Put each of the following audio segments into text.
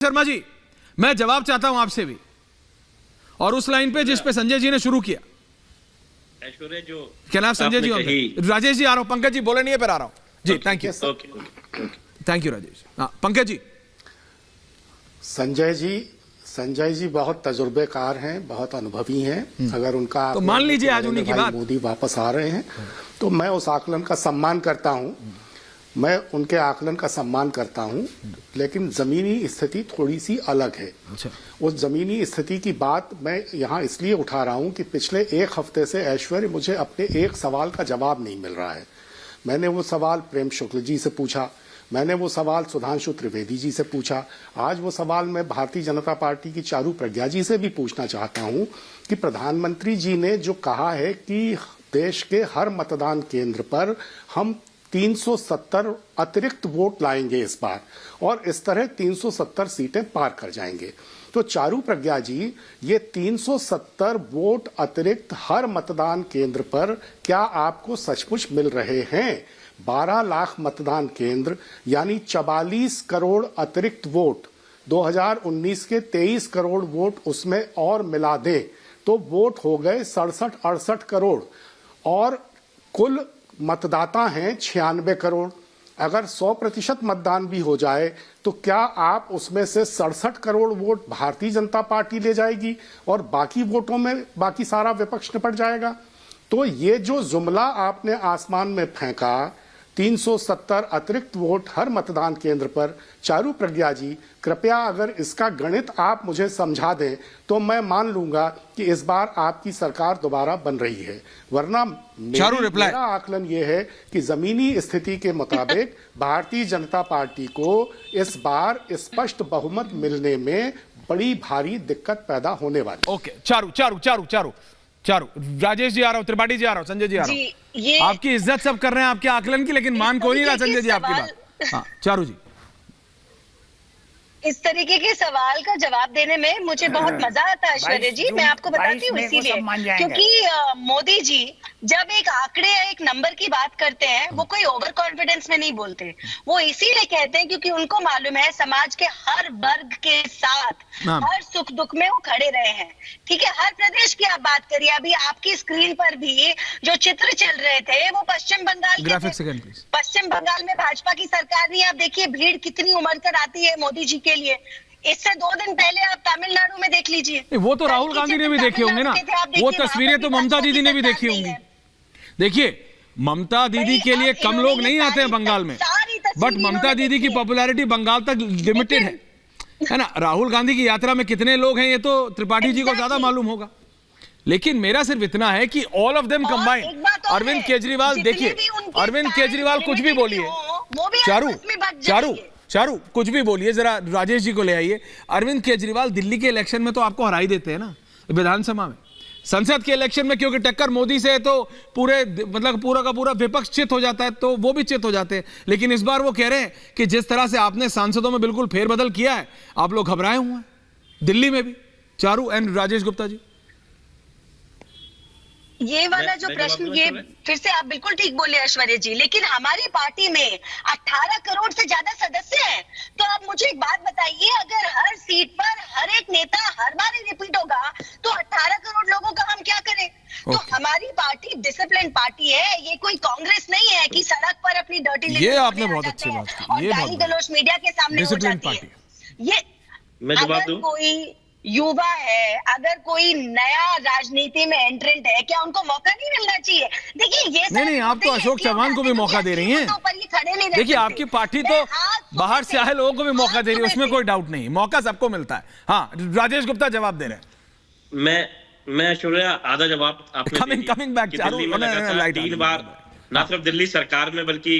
शर्मा जी, मैं जवाब चाहता हूं आपसे भी, और उस लाइन पे जिस पे संजय जी ने शुरू किया। ऐश्वर्या जो क्या नाम संजय जी? राजेश जी आ रहा हूं, पंकज जी बोले नहीं है, फिर आ रहा हूं जी। Thank you, thank you Rajesh. हाँ पंकज जी। संजय जी बहुत तजुर्बेकार हैं, बहुत अनुभवी हैं। अगर उनका तो मान लीजिए आज उन्हीं की बात, मोदी वापस आ रहे हैं तो मैं उस आकलन का सम्मान करता हूं, मैं उनके आकलन का सम्मान करता हूं, लेकिन जमीनी स्थिति थोड़ी सी अलग है। अच्छा। उस जमीनी स्थिति की बात मैं यहां इसलिए उठा रहा हूं कि पिछले एक हफ्ते से ऐश्वर्य मुझे अपने एक सवाल का जवाब नहीं मिल रहा है। मैंने वो सवाल प्रेम शुक्ल जी से पूछा, मैंने वो सवाल सुधांशु त्रिवेदी जी से पूछा, आज वो सवाल मैं भारतीय जनता पार्टी की चारू प्रज्ञा जी से भी पूछना चाहता हूं कि प्रधानमंत्री जी ने जो कहा है कि देश के हर मतदान केंद्र पर हम 370 अतिरिक्त वोट लाएंगे इस बार, और इस तरह 370 सीटें पार कर जाएंगे। तो चारू प्रज्ञा जी, ये 370 वोट अतिरिक्त हर मतदान केंद्र पर क्या आपको सचमुच मिल रहे हैं? 12 लाख मतदान केंद्र यानी 44 करोड़ अतिरिक्त वोट, 2019 के 23 करोड़ वोट उसमें और मिला दें तो वोट हो गए 67-68 करोड़, और कुल मतदाता हैं 96 करोड़। अगर 100% मतदान भी हो जाए तो क्या आप उसमें से 67 करोड़ वोट भारतीय जनता पार्टी ले जाएगी और बाकी वोटों में बाकी सारा विपक्ष निपट जाएगा? तो ये जो जुमला आपने आसमान में फेंका, 370 अतिरिक्त वोट हर मतदान केंद्र पर, चारू प्रज्ञा जी कृपया अगर इसका गणित आप मुझे समझा दें तो मैं मान लूंगा कि इस बार आपकी सरकार दोबारा बन रही है, वरना मेरा आकलन यह है कि जमीनी स्थिति के मुताबिक भारतीय जनता पार्टी को इस बार स्पष्ट बहुमत मिलने में बड़ी भारी दिक्कत पैदा होने वाली। ओके, चारू, राजेश जी आ रहा हूं, त्रिपाठी जी आ रहा हूं, संजय जी आ रहा हूं। आपकी इज्जत सब कर रहे हैं आपके आकलन की, लेकिन मान कोई नहीं रहा संजय जी आपकी बात। हाँ चारू जी, इस तरीके के सवाल का जवाब देने में मुझे बहुत मजा आता है ऐश्वर्या जी। मैं आपको बताती हूँ इसीलिए क्योंकि मोदी जी जब एक आंकड़े या एक नंबर की बात करते हैं वो कोई ओवर कॉन्फिडेंस में नहीं बोलते, वो इसीलिए कहते हैं क्योंकि उनको मालूम है समाज के हर वर्ग के साथ हर सुख दुख में वो खड़े रहे हैं। ठीक है, हर प्रदेश की आप बात करिए, अभी आपकी स्क्रीन पर भी जो चित्र चल रहे थे वो पश्चिम बंगाल के, पश्चिम बंगाल में भाजपा की सरकार नहीं। आप देखिए भीड़ कितनी उमड़ कर आती है मोदी जी के लिए। इससे 2 दिन पहले आप तमिलनाडु में देख लीजिए, वो तो राहुल गांधी ने भी देखे होंगे ना, वो तस्वीरें तो ममता दीदी ने भी देखी होंगी। देखिए ममता दीदी के लिए कम लोग नहीं आते हैं बंगाल में, बट ममता दीदी की पॉपुलैरिटी बंगाल तक लिमिटेड है ना। राहुल गांधी की यात्रा में कितने लोग हैं ये तो त्रिपाठी जी को ज्यादा मालूम होगा, लेकिन मेरा सिर्फ इतना है कि all of them combined. Arvind Kejriwal, देखिए अरविंद केजरीवाल कुछ भी बोलिए, चारू कुछ भी बोलिए, जरा राजेश जी को ले आइए। अरविंद केजरीवाल दिल्ली के इलेक्शन में तो आपको हरा ही देते हैं ना, विधानसभा में। संसद के इलेक्शन में क्योंकि टक्कर मोदी से है तो पूरे मतलब पूरा का पूरा विपक्ष चित हो जाता है, तो वो भी चित हो जाते हैं। लेकिन इस बार वो कह रहे हैं कि जिस तरह से आपने सांसदों में बिल्कुल फेरबदल किया है, आप लोग घबराए हुए हैं दिल्ली में भी। चारू एंड राजेश गुप्ता जी, ये वाला जो प्रश्न, ये फिर से आप बिल्कुल ठीक बोले ऐश्वर्या जी, लेकिन हमारी पार्टी में 18 करोड़ से ज्यादा सदस्य हैं। तो आप मुझे एक बात बताइए, अगर हर सीट पर हर एक नेता हर बार ही रिपीट होगा तो 18 करोड़ लोगों का हम क्या करें? तो हमारी पार्टी डिसिप्लिन पार्टी है, ये कोई कांग्रेस नहीं है कि सड़क पर अपनी डर्टी ये आपने बहुत अच्छी बात की, और गाली गलौज मीडिया के सामने हो जाती है। ये अगर कोई युवा है, अगर कोई नया राजनीति में एंट्रेंट है, क्या उनको मौका नहीं मिलना चाहिए? देखिए ये नहीं, आप तो अशोक चौहान को भी मौका दे रही हैं। देखिए आपकी पार्टी तो बाहर से आए लोगों को भी मौका दे रही है, उसमें कोई डाउट नहीं, मौका सबको मिलता है। हाँ राजेश गुप्ता जवाब दे रहे हैं। मैं ऐश्वर्या आधा जवाब आपने कमिंग बैक, 3 बार ना सिर्फ दिल्ली सरकार में बल्कि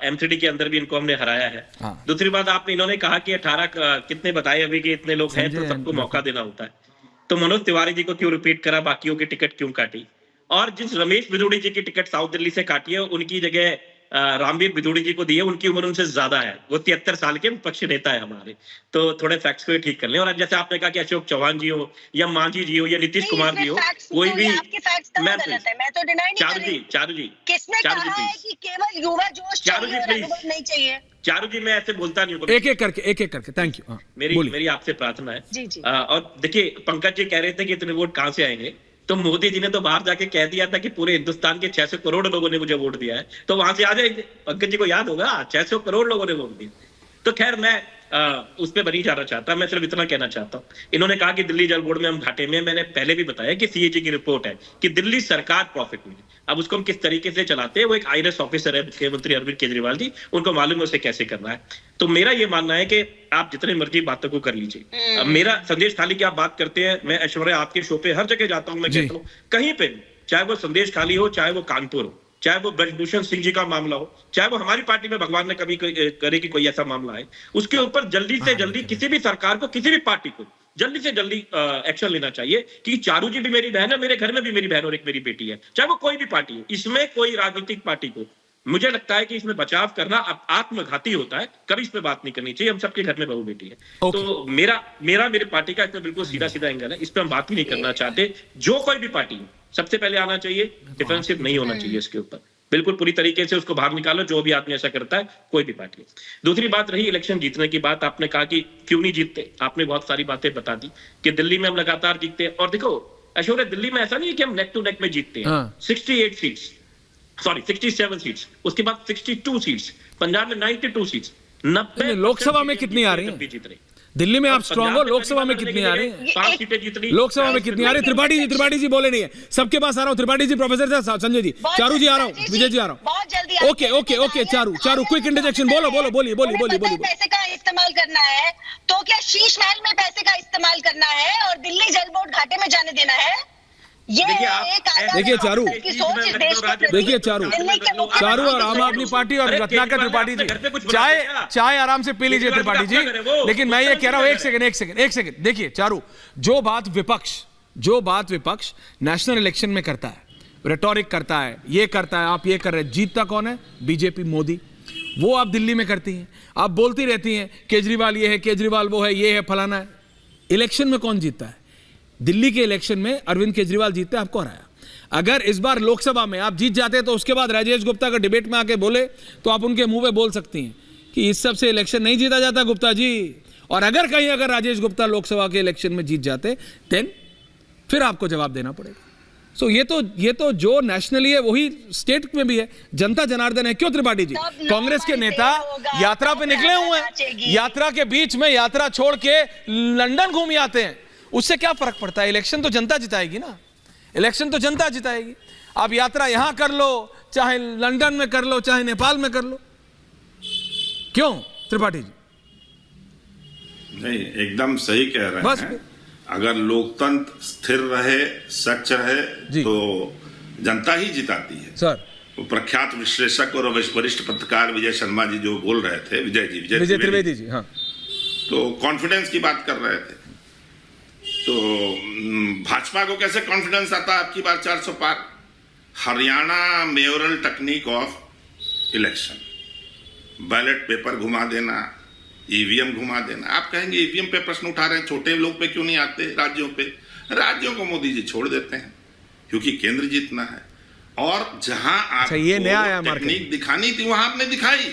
एमसीडी के अंदर भी इनको हमने हराया है। दूसरी बात आपने इन्होंने कहा कि 18 कितने बताए अभी कि इतने लोग हैं तो सबको मौका देना होता है। तो मनोज तिवारी जी को क्यों रिपीट करा, बाकियों की टिकट क्यों काटी? और जिस रमेश बिदुड़ी जी की टिकट साउथ दिल्ली से काटी है उनकी जगह रामवीर बिधूड़ी जी को दी है, उनकी उम्र उनसे ज्यादा है, वो 73 साल के विपक्षी नेता है हमारे। तो थोड़े फैक्ट्स को ठीक कर लें। और जैसे आपने कहा कि अशोक चौहान जी हो या मांझी जी हो या नीतीश कुमार जी हो, कोई भी चारू जी किसने कहा है कि केवल युवा जोश चाहिए और अनुभव नहीं चाहिए? चारू जी, मैं ऐसे बोलता नहीं हूँ, एक एक करके थैंक यू। मेरी आपसे प्रार्थना है जी। और देखिए, पंकज जी कह रहे थे कि इतने वोट कहां से आएंगे, तो मोदी जी ने तो बाहर जाके कह दिया था कि पूरे हिंदुस्तान के 600 करोड़ लोगों ने मुझे वोट दिया है, तो वहां से आ जाएंगे। पंकज जी को याद होगा, 600 करोड़ लोगों ने वोट दिया। तो खैर, मैं उस पर नहीं जाना चाहता, मैं सिर्फ इतना कहना चाहता हूँ। इन्होंने कहा कि दिल्ली जल बोर्ड में हम घाटे में, मैंने पहले भी बताया कि सीएजी की रिपोर्ट है कि दिल्ली सरकार प्रॉफिट में। अब उसको हम किस तरीके से चलाते हैं, वो एक आईएएस ऑफिसर है मुख्यमंत्री अरविंद केजरीवाल जी, उनको मालूम है उसे कैसे करना है। तो मेरा ये मानना है कि आप जितने मर्जी बातों को कर लीजिए। मेरा संदेश खाली की आप बात करते हैं, मैं ऐश्वर्या आपके शो पे हर जगह जाता हूँ, मैं कहता हूँ कहीं पे, चाहे वो संदेश खाली हो, चाहे वो कानपुर हो, चाहे वो ब्रजभूषण सिंह जी का मामला हो, चाहे वो हमारी पार्टी में भगवान ने कभी करे कि कोई ऐसा मामला है, उसके ऊपर जल्दी से जल्दी किसी भी सरकार को, किसी भी पार्टी को जल्दी से जल्दी एक्शन लेना चाहिए कि चारू जी भी मेरी बहन है, मेरे घर में भी मेरी बहन और एक मेरी बेटी है, चाहे वो कोई भी पार्टी हो। इसमें कोई राजनीतिक पार्टी को, मुझे लगता है कि इसमें बचाव करना आत्मघाती होता है, कभी इस पे बात नहीं करनी चाहिए। हम सबके घर में बहू बेटी है। तो मेरे पार्टी का इसमें बिल्कुल सीधा सीधा एंगल है, इस पे हम बात ही नहीं करना चाहते। जो कोई भी पार्टी हो, सबसे पहले आना चाहिए, डिफेंसिव नहीं होना चाहिए इसके ऊपर, बिल्कुल पूरी तरीके से उसको बाहर निकालो, जो भी आदमी ऐसा करता है, कोई भी पार्टी। दूसरी बात रही इलेक्शन जीतने की बात, आपने कहा कि क्यों नहीं जीतते, आपने बहुत सारी बातें बता दी कि दिल्ली में हम लगातार जीतते हैं। और देखो ऐश्वर्या, दिल्ली में ऐसा नहीं है कि हम नेक टू नेक में जीतते हैं। 68 सीट्स, सॉरी 67 सीट्स, उसके बाद 62 सीट्स, पंजाब में 92 सीट्स, 90। लोकसभा में कितनी आ रही है? जीत रहे दिल्ली में आप स्ट्रांग हो, लोकसभा में कितनी आ रही है? 5 सीटें जीत रही। लोकसभा में कितनी आ रही है? त्रिपाठी जी बोले नहीं है, सबके पास आ रहा हूँ। त्रिपाठी जी, प्रोफेसर संजय जी, चारू जी आ रहा हूँ, विजय जी आ रहा हूँ। ओके चारू क्विक इंटरजेक्शन, बोलिए। पैसे का इस्तेमाल करना है तो क्या शीश महल में पैसे का इस्तेमाल करना है और दिल्ली जल बोर्ड घाटे में जाने देना है? देखिए चारू और आम आदमी पार्टी और रत्नाकर त्रिपाठी जी, चाय आराम से पी लीजिए त्रिपाठी जी। लेकिन मैं ये कह रहा हूं, एक सेकंड। देखिए चारू, जो बात विपक्ष नेशनल इलेक्शन में करता है, रेटोरिक करता है, ये करता है, आप ये कर रहे हैं, जीतता कौन है? बीजेपी, मोदी। वो आप दिल्ली में करती हैं, आप बोलती रहती हैं केजरीवाल ये है, केजरीवाल वो है, ये है, फलाना है। इलेक्शन में कौन जीतता है? दिल्ली के इलेक्शन में अरविंद केजरीवाल जीतते, आपको हराया। अगर इस बार लोकसभा में आप जीत जाते तो उसके बाद राजेश गुप्ता का डिबेट में आके बोले तो आप उनके मुंह पे बोल सकती हैं कि इस सब से इलेक्शन नहीं जीता जाता गुप्ता जी। और अगर राजेश गुप्ता लोकसभा के इलेक्शन में जीत जाते देन फिर आपको जवाब देना पड़ेगा। सो ये तो जो नेशनली है वही स्टेट में भी है। जनता जनार्दन है। क्यों त्रिपाठी जी? कांग्रेस के नेता यात्रा पे निकले हुए हैं, यात्रा के बीच में यात्रा छोड़ के लंदन घूम आते हैं, उससे क्या फर्क पड़ता है? इलेक्शन तो जनता जिताएगी ना, इलेक्शन तो जनता जिताएगी। आप यात्रा यहां कर लो, चाहे लंदन में कर लो, चाहे नेपाल में कर लो। क्यों त्रिपाठी जी? नहीं, एकदम सही कह रहे हैं। अगर लोकतंत्र स्थिर रहे, सच रहे तो जनता ही जिताती है सर। प्रख्यात विश्लेषक और वरिष्ठ पत्रकार विजय शर्मा जी जो बोल रहे थे, विजय त्रिवेदी जी, हाँ, तो कॉन्फिडेंस की बात कर रहे थे। तो भाजपा को कैसे कॉन्फिडेंस आता है आपकी बार 400 पार? Haryana mayoral technique of election, ballot paper घुमा देना, ईवीएम घुमा देना। आप कहेंगे ईवीएम पे प्रश्न उठा रहे हैं, छोटे लोग पे क्यों नहीं आते? राज्यों पे, राज्यों को मोदी जी छोड़ देते हैं क्योंकि केंद्र जीतना है। और जहां आप टेक्निक दिखानी थी वहां आपने दिखाई,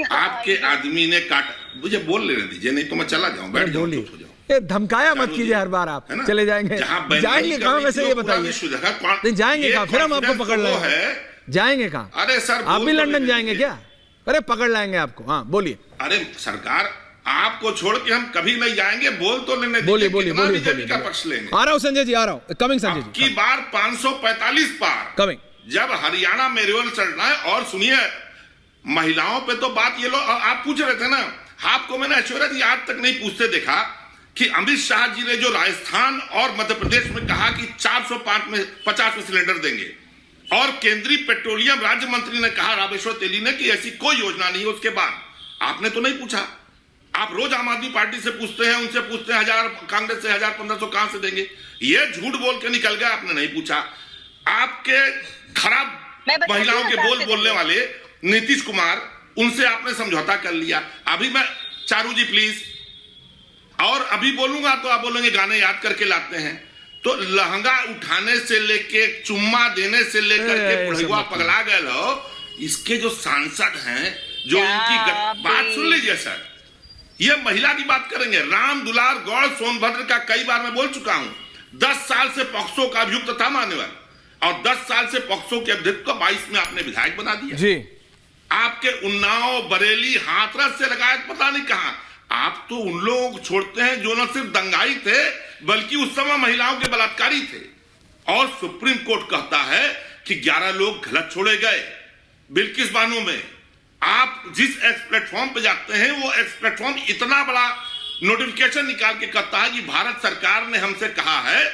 आपके आदमी ने काटा। मुझे बोल लेने दीजिए, नहीं तो मैं चला जाऊं, बैठ जाऊं, चुप हो जाऊं। धमकाया मत कीजिए हर बार, आप चले जाएंगे। जाएंगे कहां वैसे ये बताइए? नहीं जाएंगे कहां? फिर हम आपको पकड़ लेंगे। जाएंगे कहां? अरे सर, आप भी लंदन जाएंगे क्या? अरे पकड़ लाएंगे आपको। हाँ बोलिए। अरे सरकार, आपको छोड़ के हम कभी नहीं जाएंगे, बोल तो लेने बोलिए। बीजेपी का पक्ष लेंगे। आ रहा हूं संजय जी, आ रहा हूं। कमिंग संजय जी। की बार 545 पार कमिंग, जब हरियाणा में रिवल चढ़ना है। और सुनिए, महिलाओं पे तो बात ये लो, आप पूछ रहे थे ना, आपको मैंने ऐश्वर्या जी आज तक नहीं पूछते देखा कि अमित शाह जी ने जो राजस्थान और मध्य प्रदेश में कहा कि 405 में 50 में सिलेंडर देंगे, और केंद्रीय पेट्रोलियम राज्य मंत्री ने कहा, रामेश्वर तेली ने, कि ऐसी कोई योजना नहीं है। उसके बाद आपने तो नहीं पूछा। आप रोज आम आदमी पार्टी से पूछते हैं, उनसे पूछते हैं 1000, कांग्रेस से 1500 कहां से देंगे? ये झूठ बोल के निकल गया, आपने नहीं पूछा। आपके खराब महिलाओं के बोलने वाले नीतीश कुमार, उनसे आपने समझौता कर लिया। अभी मैं चारू जी प्लीज, और अभी बोलूंगा तो आप बोलेंगे गाने याद करके लाते हैं। तो लहंगा उठाने से लेके चुम्मा देने से लेकर के बुढ़िया पगला गए हो, इसके जो सांसद हैं जो इनकी बात सुन लीजिए सर, ये महिला की बात करेंगे। राम दुलार गौड़ सोनभद्र का कई बार मैं बोल चुका हूं, 10 साल से पॉक्सो का अभियुक्त था मान्यवर, और 10 साल से पॉक्सो के अभियुक्त को 22 में आपने विधायक बना दिया जी। आपके उन्नाव, बरेली, हाथरस से लगायत पता नहीं कहां, आप तो उन लोगों को छोड़ते हैं जो न सिर्फ दंगाई थे बल्कि उस समय महिलाओं के बलात्कारी थे। और सुप्रीम कोर्ट कहता है कि 11 लोग गलत छोड़े गए बिल्किस बानो में। आप जिस एक्स प्लेटफॉर्म पे जाते हैं वो एक्स प्लेटफॉर्म इतना बड़ा नोटिफिकेशन निकाल के कहता है कि भारत सरकार ने हमसे कहा है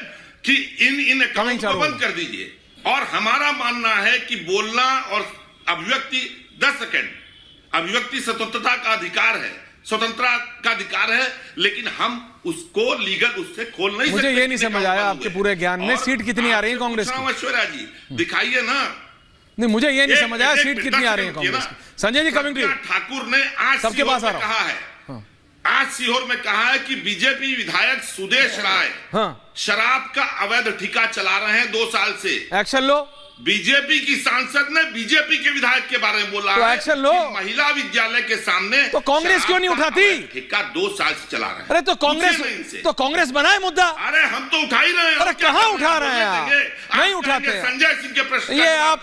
कि इन अकाउंट को बंद कर दीजिए। और हमारा मानना है कि बोलना और अभिव्यक्ति 10 सेकेंड, अभिव्यक्ति स्वतंत्रता का अधिकार है, स्वतंत्रता का अधिकार है, लेकिन हम उसको लीगल उससे खोल नहीं सकते। मुझे ये नहीं समझ आया आपके पूरे ज्ञान में सीट कितनी आ रही है कांग्रेस की? ऐश्वर्या जी दिखाइए ना। नहीं, मुझे ये नहीं समझ आया सीट कितनी आ रही है कांग्रेस की। संजय जी कमिंग टू ठाकुर ने आज सबके पास आ रहा कहा है, आज सीहोर में कहा है कि बीजेपी विधायक सुदेश राय शराब का अवैध ठेका चला रहे हैं 2 साल से, एक्शन लो। बीजेपी की सांसद ने बीजेपी के विधायक के बारे में बोला तो है एक्शन लो। कि महिला विद्यालय के सामने तो कांग्रेस क्यों नहीं उठाती? ठेका 2 साल से चला रहे हैं। अरे तो कांग्रेस बनाए मुद्दा। अरे हम तो उठा ही रहे हैं। अरे कहां उठा रहे हैं आप? नहीं उठाते। संजय सिंह के प्रश्न ये आप,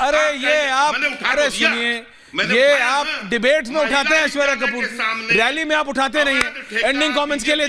अरे ये आप, अरे सुनिए, ये आप डिबेट में उठाते हैं ऐश्वर्या कपूर, रैली में आप उठाते नहीं है। एंडिंग कमेंट्स के लिए